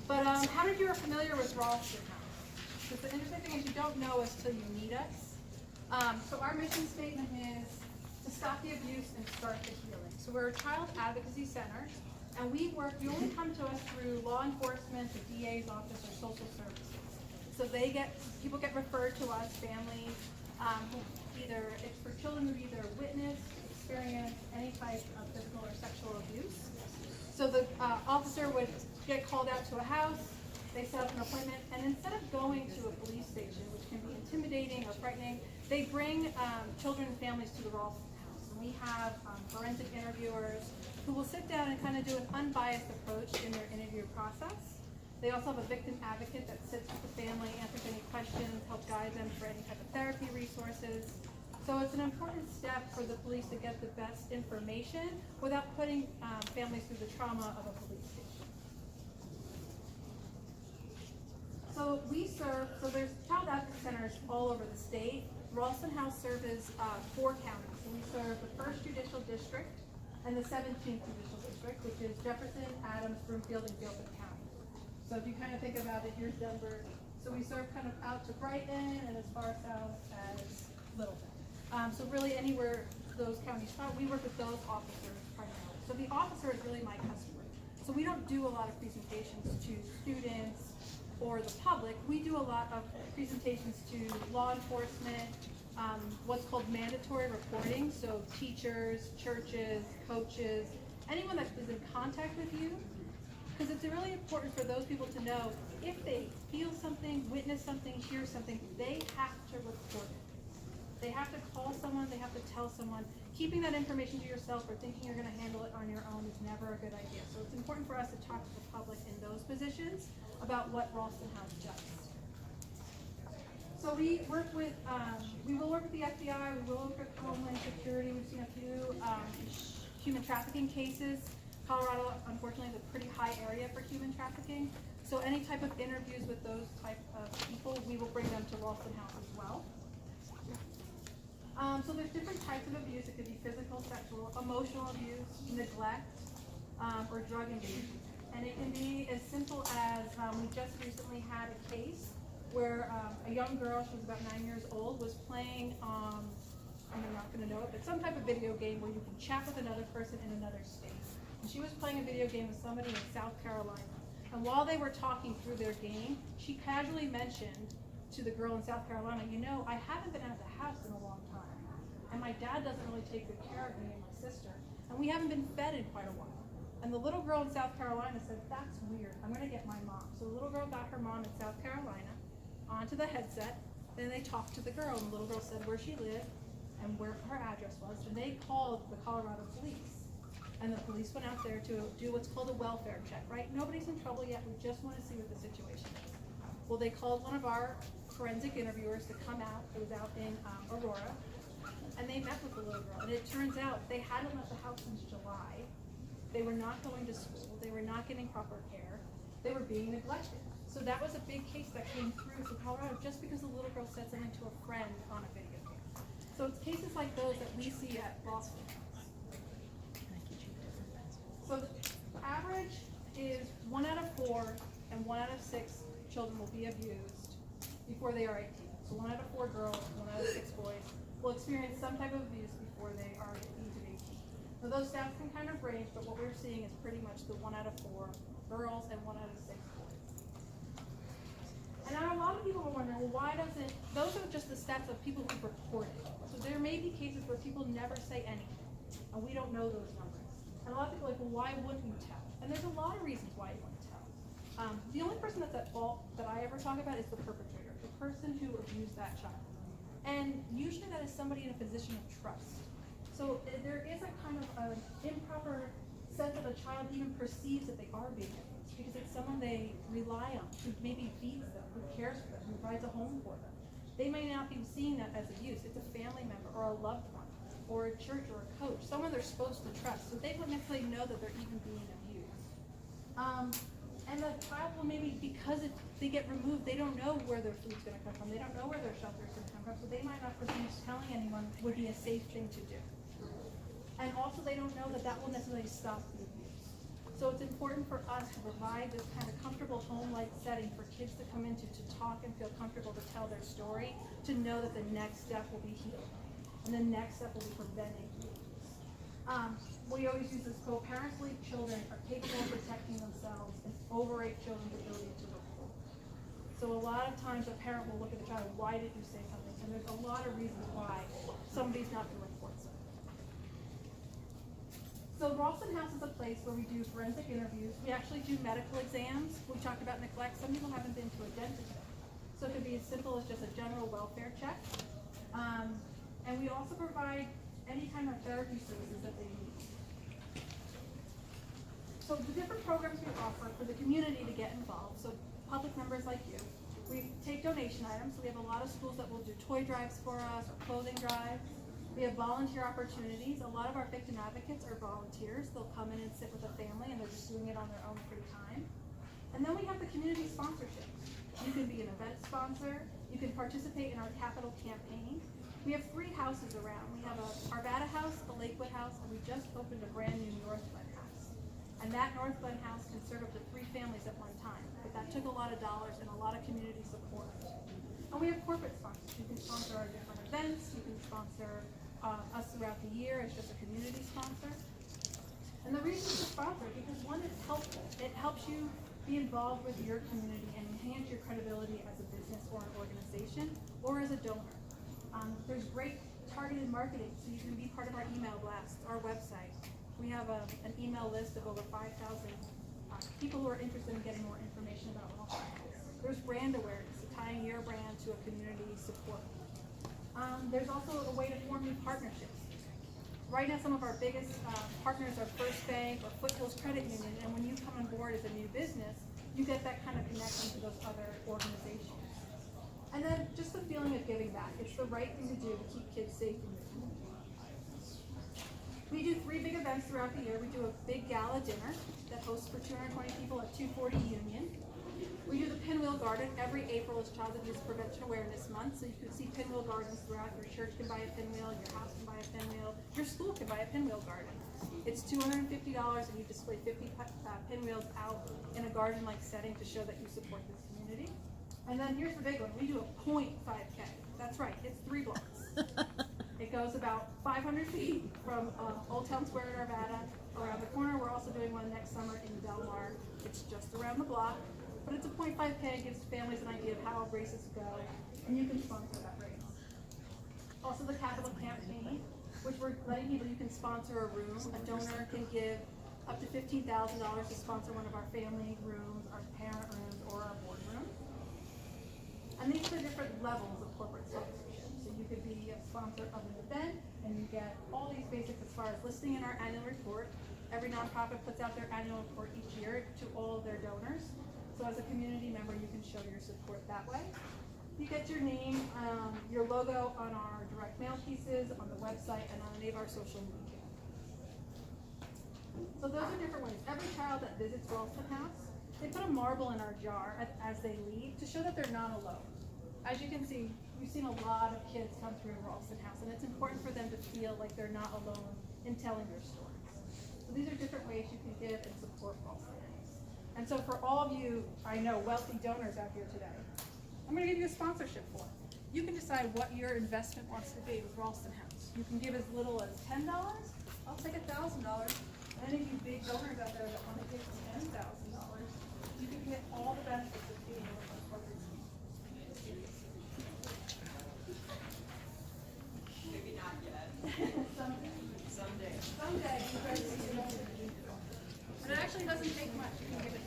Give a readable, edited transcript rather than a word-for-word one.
But how many of you are familiar with Ralston House? Because the interesting thing is you don't know us till you meet us. So our mission statement is to stop the abuse and start the healing. So we're a child advocacy center, and we only come to us through law enforcement, the DA's office, or social services. So people get referred to us, families, who it's for children who either witnessed, experienced any type of physical or sexual abuse. So the officer would get called out to a house, they set up an appointment, and instead of going to a police station, which can be intimidating or frightening, they bring children and families to the Ralston House. And we have forensic interviewers who will sit down and kind of do an unbiased approach in their interview process. They also have a victim advocate that sits with the family, answers any questions, helps guide them for any type of therapy resources. So it's an important step for the police to get the best information without putting families through the trauma of a police station. So there's child advocacy centers all over the state. Ralston House serves 4 counties. So we serve the 1st Judicial District and the 17th Judicial District, which is Jefferson, Adams, Broomfield, and Gilpin County. So if you kind of think about it, here's Denver. So we serve kind of out to Brighton and as far south as Littleton. So really anywhere those counties fall, we work with those officers primarily. So the officer is really my customer. So we don't do a lot of presentations to students or the public. We do a lot of presentations to law enforcement, what's called mandatory reporting. So teachers, churches, coaches, anyone that is in contact with you. Because it's really important for those people to know if they feel something, witness something, hear something, they have to report it. They have to call someone, they have to tell someone. Keeping that information to yourself or thinking you're going to handle it on your own is never a good idea. So it's important for us to talk to the public in those positions about what Ralston House does. So we will work with the FBI, we will work with Homeland Security. We've seen a few human trafficking cases. Colorado, unfortunately, is a pretty high area for human trafficking. So any type of interviews with those type of people, we will bring them to Ralston House as well. So there's different types of abuse. It could be physical, sexual, emotional abuse, neglect, or drug abuse. And it can be as simple as we just recently had a case where a young girl, she was about 9 years old, was playing, and I'm not going to know it, but some type of video game where you can chat with another person in another state. And she was playing a video game with somebody in South Carolina. And while they were talking through their game, she casually mentioned to the girl in South Carolina, you know, I haven't been out of the house in a long time. And my dad doesn't really take good care of me and my sister. And we haven't been fed in quite a while. And the little girl in South Carolina said, that's weird. I'm going to get my mom. So the little girl got her mom in South Carolina onto the headset. Then they talked to the girl. And the little girl said where she lived and where her address was. And they called the Colorado police. And the police went out there to do what's called a welfare check, right? Nobody's in trouble yet. We just want to see what the situation is. Well, they called one of our forensic interviewers to come out. It was out in Aurora. And they met with the little girl. And it turns out they hadn't left the house since July. They were not going to school. They were not getting proper care. They were being neglected. So that was a big case that came through to Colorado just because the little girl said something to a friend on a video game. So it's cases like those that we see at Ralston House. So the average is 1 out of 4 and 1 out of 6 children will be abused before they are 18. So 1 out of 4 girls, 1 out of 6 boys will experience some type of abuse before they are at the age of 18. So those stats can kind of range, but what we're seeing is pretty much the 1 out of 4 girls and 1 out of 6 boys. And now a lot of people are wondering, well, why doesn't, those are just the stats of people who report it. So there may be cases where people never say anything, and we don't know those numbers. And a lot of people are like, well, why wouldn't you tell? And there's a lot of reasons why you wouldn't tell. The only person that's at fault that I ever talk about is the perpetrator, the person who abused that child. And usually that is somebody in a position of trust. So there is a kind of an improper sense that a child even perceives that they are being abused because it's someone they rely on, who maybe feeds them, who cares for them, who provides a home for them. They may not be seeing that as abuse. It's a family member or a loved one or a church or a coach, someone they're supposed to trust. So they wouldn't necessarily know that they're even being abused. And the child will maybe, because they get removed, they don't know where their food's going to come from. They don't know where their shelter's going to come from. So they might not perceive telling anyone would be a safe thing to do. And also they don't know that that will necessarily stop the abuse. So it's important for us to provide this kind of comfortable home like setting for kids to come into, to talk and feel comfortable to tell their story, to know that the next step will be healing, and the next step will be preventing abuse. We always use this quote, parents believe children are capable of protecting themselves and overrate children's ability to report. So a lot of times a parent will look at the child, why did you say something? And there's a lot of reasons why somebody's not going to report something. So Ralston House is a place where we do forensic interviews. We actually do medical exams. We talked about neglect. Some people haven't been to a dentist. So it could be as simple as just a general welfare check. And we also provide any kind of therapy services that they need. So the different programs we offer for the community to get involved, so public members like you, we take donation items. So we have a lot of schools that will do toy drives for us or clothing drives. We have volunteer opportunities. A lot of our victim advocates are volunteers. They'll come in and sit with a family and they're just doing it on their own free time. And then we have the community sponsorships. You can be an event sponsor. You can participate in our capital campaign. We have 3 houses around. We have a Arvada house, a Lakewood house, and we just opened a brand new North Glen house. And that North Glen house can serve up to 3 families at one time. But that took a lot of dollars and a lot of community support. And we have corporate sponsors. You can sponsor our different events. You can sponsor us throughout the year as just a community sponsor. And the reason to sponsor, because one, it's helpful. It helps you be involved with your community and enhance your credibility as a business or an organization or as a donor. There's great targeted marketing, so you can be part of our email blasts, our website. We have an email list of over 5,000 people who are interested in getting more information about Ralston House. There's brand awareness, tying your brand to a community support. There's also a way to form new partnerships. Right now, some of our biggest partners are First Bank or Foothills Credit Union, and when you come on board as a new business, you get that kind of connection to those other organizations. And then just the feeling of giving back. It's the right thing to do to keep kids safe in your community. We do 3 big events throughout the year. We do a big gala dinner that hosts for 220 people at 240 Union. We do the Pinwheel Garden. Every April is Child Abuse Prevention Awareness Month, so you can see pinwheel gardens throughout. Your church can buy a pinwheel, your house can buy a pinwheel, your school can buy a pinwheel garden. It's $250 and you display 50 pinwheels out in a garden-like setting to show that you support this community. And then here's the big one. We do a 0.5K. That's right, it's 3 blocks. It goes about 500 feet from Old Town Square in Arvada around the corner. We're also doing one next summer in Del Mar. It's just around the block. But it's a 0.5K, gives families an idea of how races go, and you can sponsor that race. Also the capital campaign, which we're letting people, you can sponsor a room. A donor can give up to $15,000 to sponsor one of our family rooms, our parent rooms, or our board room. And these are different levels of corporate sponsorship. So you could be a sponsor of an event, and you get all these basics as far as listing in our annual report. Every nonprofit puts out their annual report each year to all of their donors. So as a community member, you can show your support that way. You get your name, your logo on our direct mail pieces, on the website, and on any of our social media. So those are different ways. Every child that visits Ralston House, they put a marble in our jar as they leave to show that they're not alone. As you can see, we've seen a lot of kids come through Ralston House, and it's important for them to feel like they're not alone in telling their stories. So these are different ways you can give and support Ralston House. And so for all of you, I know, wealthy donors out here today, I'm going to give you a sponsorship form. You can decide what your investment wants to be with Ralston House. You can give as little as $10. I'll take $1,000. And any of you big donors out there that want to give $10,000, you can get all the benefits of being with a corporate team. Maybe not yet. Someday. Someday. But it actually doesn't take much. You can give it